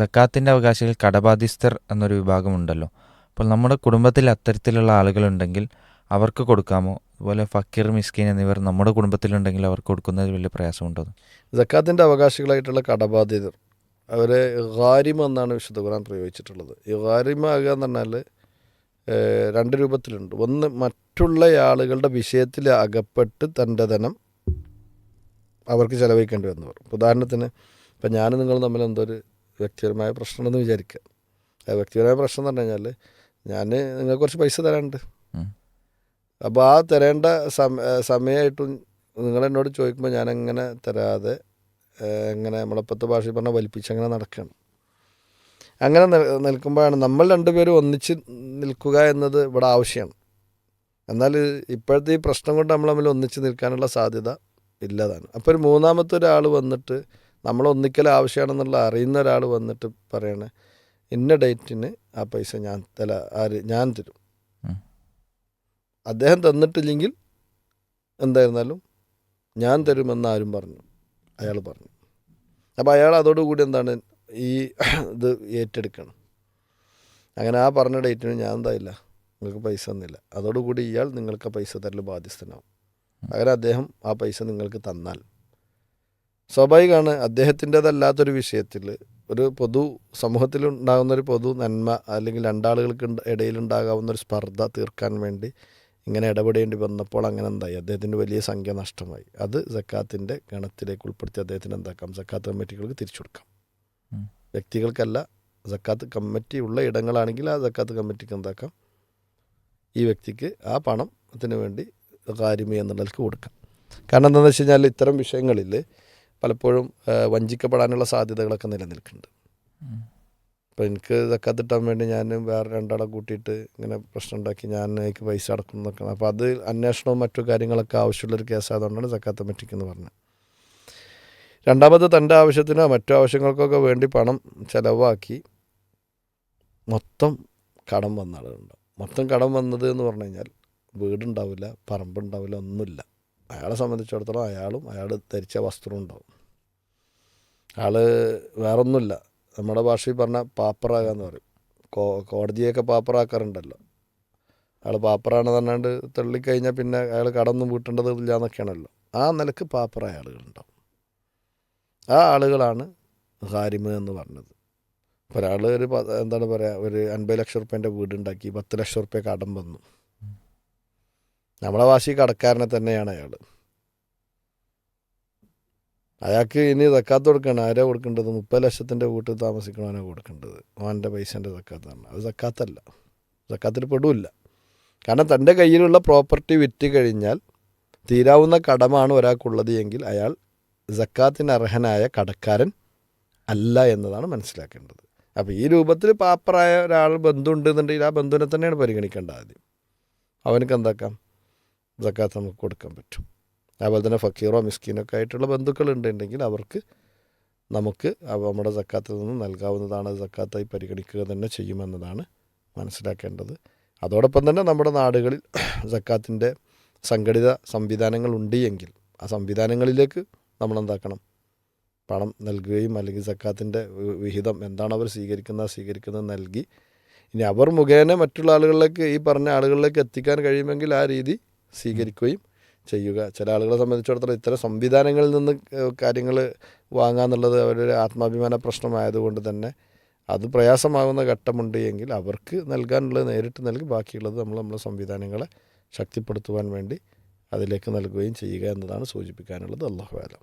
സക്കാത്തിൻ്റെ അവകാശികൾ കടബാധ്യസ്ഥർ എന്നൊരു വിഭാഗമുണ്ടല്ലോ. അപ്പോൾ നമ്മുടെ കുടുംബത്തിൽ അത്തരത്തിലുള്ള ആളുകളുണ്ടെങ്കിൽ അവർക്ക് കൊടുക്കാമോ? അതുപോലെ ഫക്കീർ, മിസ്കീൻ എന്നിവർ നമ്മുടെ കുടുംബത്തിലുണ്ടെങ്കിൽ അവർക്ക് കൊടുക്കുന്നതിൽ വലിയ പ്രയാസമുണ്ടോ? സക്കാത്തിൻ്റെ അവകാശികളായിട്ടുള്ള കടബാധിതർ അവരെ ഗാരിമ എന്നാണ് വിശുദ്ധ ഖുർആൻ പ്രയോഗിച്ചിട്ടുള്ളത്. ഈ ഗാരിമ ആകുക എന്ന് പറഞ്ഞാൽ രണ്ട് രൂപത്തിലുണ്ട്. ഒന്ന്, മറ്റുള്ള ആളുകളുടെ വിഷയത്തിൽ അകപ്പെട്ട് തൻ്റെ ധനം അവർക്ക് ചിലവഴിക്കേണ്ടി വന്നവർ. ഉദാഹരണത്തിന് ഇപ്പം ഞാൻ നിങ്ങൾ തമ്മിൽ എന്തൊരു വ്യക്തിപരമായ പ്രശ്നമെന്ന് വിചാരിക്കുക. ആ വ്യക്തിപരമായ പ്രശ്നം എന്ന് പറഞ്ഞു കഴിഞ്ഞാൽ ഞാൻ നിങ്ങൾക്ക് കുറച്ച് പൈസ തരാനുണ്ട്. അപ്പോൾ ആ തരേണ്ട സമയമായിട്ടും നിങ്ങളെന്നോട് ചോദിക്കുമ്പോൾ ഞാനെങ്ങനെ തരാതെ എങ്ങനെ നമ്മളിപ്പോഴത്തെ ഭാഷയിൽ പറഞ്ഞാൽ വലിപ്പിച്ച് അങ്ങനെ നടക്കുകയാണ്. അങ്ങനെ നിൽക്കുമ്പോഴാണ് നമ്മൾ രണ്ടുപേരും ഒന്നിച്ച് നിൽക്കുക എന്നത് ഇവിടെ ആവശ്യമാണ്. എന്നാൽ ഇപ്പോഴത്തെ ഈ പ്രശ്നം കൊണ്ട് നമ്മൾ തമ്മിൽ ഒന്നിച്ച് നിൽക്കാനുള്ള സാധ്യത ഇല്ലതാണ്. അപ്പോൾ ഒരു മൂന്നാമത്തെ ഒരാൾ വന്നിട്ട് നമ്മൾ ഒന്നിക്കൽ ആവശ്യമാണെന്നുള്ള അറിയുന്ന ഒരാൾ വന്നിട്ട് പറയണേ ഇന്ന ഡേറ്റിന് ആ പൈസ ഞാൻ തരും. അദ്ദേഹം തന്നിട്ടില്ലെങ്കിൽ എന്തായിരുന്നാലും ഞാൻ തരുമെന്ന് ആരും പറഞ്ഞു, അയാൾ പറഞ്ഞു. അപ്പോൾ അയാൾ അതോടുകൂടി എന്താണ് ഈ ഇത് ഏറ്റെടുക്കണം. അങ്ങനെ ആ പറഞ്ഞ ഡേറ്റിന് ഞാൻ എന്തായില്ല, നിങ്ങൾക്ക് പൈസ തന്നില്ല. അതോടുകൂടി ഇയാൾ നിങ്ങൾക്ക് പൈസ തരൽ ബാധ്യസ്ഥനാവും. അങ്ങനെ അദ്ദേഹം ആ പൈസ നിങ്ങൾക്ക് തന്നാൽ സ്വാഭാവികമാണ് അദ്ദേഹത്തിൻ്റെതല്ലാത്തൊരു വിഷയത്തിൽ ഒരു പൊതു സമൂഹത്തിലുണ്ടാകുന്നൊരു പൊതു നന്മ അല്ലെങ്കിൽ രണ്ടാളുകൾക്ക് ഇടയിലുണ്ടാകാവുന്നൊരു സ്പർദ്ധ തീർക്കാൻ വേണ്ടി ഇങ്ങനെ ഇടപെടേണ്ടി വന്നപ്പോൾ അങ്ങനെ എന്തായി, അദ്ദേഹത്തിൻ്റെ വലിയ സംഖ്യ നഷ്ടമായി. അത് സക്കാത്തിൻ്റെ ഗണത്തിലേക്ക് ഉൾപ്പെടുത്തി അദ്ദേഹത്തിന് എന്താക്കാം, സക്കാത്ത് കമ്മിറ്റികൾക്ക് തിരിച്ചു കൊടുക്കാം. വ്യക്തികൾക്കല്ല, സക്കാത്ത് കമ്മിറ്റി ഉള്ള ഇടങ്ങളാണെങ്കിൽ ആ സക്കാത്ത് കമ്മിറ്റിക്ക് എന്താക്കാം, ഈ വ്യക്തിക്ക് ആ പണത്തിന് വേണ്ടി കാര്യമി എന്നുള്ളതിലേക്ക് കൊടുക്കാം. കാരണം എന്താണെന്ന് വെച്ച് കഴിഞ്ഞാൽ ഇത്തരം വിഷയങ്ങളിൽ പലപ്പോഴും വഞ്ചിക്കപ്പെടാനുള്ള സാധ്യതകളൊക്കെ നിലനിൽക്കുന്നുണ്ട്. അപ്പോൾ എനിക്ക് സക്കാത്തിട്ടാൻ വേണ്ടി ഞാൻ വേറെ രണ്ടാളെ കൂട്ടിയിട്ട് ഇങ്ങനെ പ്രശ്നം ഉണ്ടാക്കി ഞാൻ എനിക്ക് പൈസ അടക്കും എന്നൊക്കെ. അപ്പോൾ അത് അന്വേഷണവും മറ്റു കാര്യങ്ങളൊക്കെ ആവശ്യമുള്ളൊരു കേസായതുകൊണ്ടാണ് സക്കാത്ത് കമ്മിറ്റിക്കെന്ന് പറഞ്ഞത്. രണ്ടാമത് തൻ്റെ ആവശ്യത്തിനോ മറ്റു ആവശ്യങ്ങൾക്കൊക്കെ വേണ്ടി പണം ചിലവാക്കി മൊത്തം കടം വന്ന ആളുകളുണ്ടാവും. മൊത്തം കടം വന്നത് എന്ന് പറഞ്ഞു കഴിഞ്ഞാൽ വീടുണ്ടാവില്ല, പറമ്പുണ്ടാവില്ല, ഒന്നുമില്ല. അയാളെ സംബന്ധിച്ചിടത്തോളം അയാൾ ധരിച്ച വസ്ത്രം ഉണ്ടാവും. ആൾ വേറൊന്നുമില്ല, നമ്മുടെ ഭാഷയിൽ പറഞ്ഞാൽ പാപ്പറാകുക എന്ന് പറയും. കോടതിയൊക്കെ പാപ്പറാക്കാറുണ്ടല്ലോ. അയാൾ പാപ്പറാണെന്ന് പറഞ്ഞാണ്ട് തള്ളിക്കഴിഞ്ഞാൽ പിന്നെ അയാൾ കടമൊന്നും വീട്ടേണ്ടത് ഇല്ല എന്നൊക്കെയാണല്ലോ. ആ നിലക്ക് പാപ്പറായ ആളുകളുണ്ടാവും. ആ ആളുകളാണ് ഹാരിമ എന്ന് പറഞ്ഞത്. ഒരാൾ ഒരു എന്താണ് പറയുക, ഒരു 50 ലക്ഷം റുപ്യേൻ്റെ വീടുണ്ടാക്കി 10 ലക്ഷം റുപ്യ കടം വന്നു. നമ്മളെ ഭാഷയിൽ കടക്കാരനെ തന്നെയാണ് അയാൾ. അയാൾക്ക് ഇനി സക്കാത്ത് കൊടുക്കണം. ആരാ കൊടുക്കേണ്ടത്? 30 ലക്ഷത്തിൻ്റെ വീട്ടിൽ താമസിക്കണവനാണ് കൊടുക്കേണ്ടത്. അവൻ്റെ പൈസേൻ്റെ സക്കാത്താണ്. അത് സക്കാത്തല്ല, സക്കാത്തിൽ പെടില്ല. കാരണം തൻ്റെ കയ്യിലുള്ള പ്രോപ്പർട്ടി വിറ്റ് കഴിഞ്ഞാൽ തീരാവുന്ന കടമാണ് ഒരാൾക്കുള്ളത് എങ്കിൽ അയാൾ സക്കാത്തിന് അർഹനായ കടക്കാരൻ അല്ല എന്നതാണ് മനസ്സിലാക്കേണ്ടത്. അപ്പോൾ ഈ രൂപത്തിൽ പാപ്പറായ ഒരാൾ ബന്ധുണ്ടെന്നുണ്ടെങ്കിൽ ആ ബന്ധുവിനെ തന്നെയാണ് പരിഗണിക്കേണ്ടത് ആദ്യം. അവനക്ക് എന്താക്കാം, സക്കാത്ത് നമുക്ക് കൊടുക്കാൻ പറ്റും. അതുപോലെ തന്നെ ഫക്കീറോ മിസ്കീനൊക്കെ ആയിട്ടുള്ള ബന്ധുക്കളുണ്ടെങ്കിൽ അവർക്ക് നമുക്ക് നമ്മുടെ സക്കാത്തിൽ നിന്ന് നൽകാവുന്നതാണ്. സക്കാത്തായി പരിഗണിക്കുക തന്നെ ചെയ്യുമെന്നതാണ് മനസ്സിലാക്കേണ്ടത്. അതോടൊപ്പം തന്നെ നമ്മുടെ നാടുകളിൽ സക്കാത്തിൻ്റെ സംഘടിത സംവിധാനങ്ങൾ ഉണ്ട് എങ്കിൽ ആ സംവിധാനങ്ങളിലേക്ക് നമ്മളെന്താക്കണം, പണം നൽകുകയും അല്ലെങ്കിൽ സക്കാത്തിൻ്റെ വിഹിതം എന്താണ് അവർ സ്വീകരിക്കുന്നത് നൽകി ഇനി അവർ മുഖേന മറ്റുള്ള ആളുകളിലേക്ക്, ഈ പറഞ്ഞ ആളുകളിലേക്ക് എത്തിക്കാൻ കഴിയുമെങ്കിൽ ആ രീതി സ്വീകരിക്കുകയും ചെയ്യുക. ചില ആളുകളെ സംബന്ധിച്ചിടത്തോളം ഇത്തരം സംവിധാനങ്ങളിൽ നിന്ന് കാര്യങ്ങൾ വാങ്ങാന്നുള്ളത് അവരുടെ ആത്മാഭിമാന പ്രശ്നമായതുകൊണ്ട് തന്നെ അത് പ്രയാസമാകുന്ന ഘട്ടമുണ്ട് എങ്കിൽ അവർക്ക് നൽകാനുള്ളത് നേരിട്ട് നൽകി ബാക്കിയുള്ളത് നമ്മളെ സംവിധാനങ്ങളെ ശക്തിപ്പെടുത്തുവാൻ വേണ്ടി അതിലേക്ക് നൽകുകയും ചെയ്യുക എന്നതാണ് സൂചിപ്പിക്കാനുള്ളത്. അല്ലാഹു അലം.